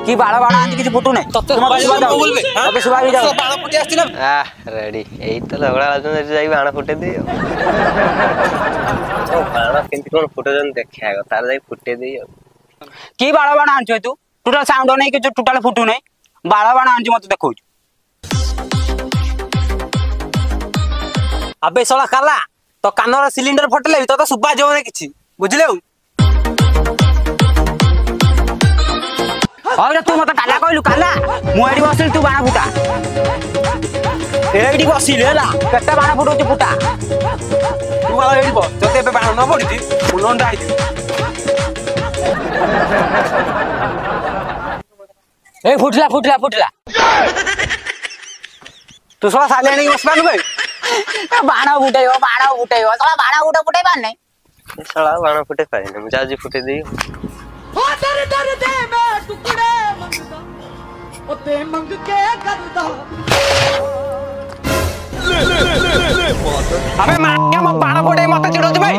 कि बाड़ बाड़ आंधी किसी फुटू नहीं तते बोलबे ओके सुबह भी जाओ बाण फुटी आस्ती ना रेडी एई तो लगड़ा आजन जाई बाण फुटे दे बाण केंति कोन फुटे जन देखिया तार जाई फुटे दे कि बाड़ बाड़ आंचो तू टोटल साउंड नहीं कि टोटल फुटू नहीं बाड़ बाड़ आंची मत देखौ अबे सळा काला तो कानर सिलिंडर फटले तो सुबा जेव नहीं किछि बुझले और तू मत काला कहलु काला मु एडी बसिल तू बाण फुटा एडी बसिल हैला केते बाण फुटौ फुटा तू वाला एडी बस जते बे बाण न पड़िति मुनंडा आइति ए फुटला फुटला फुटला तू सला साले नहीं बसबान बे बाण फुटाइयो सला बाण फुटाइ पान नहीं साला बाण फुटे पाए ना मुझे आज फुटे दे ओ डर डर दे मैं टुकड़े मंगदा ओ ते मंग के करदा अबे मां बाण फुटे मत चिड़ो भाई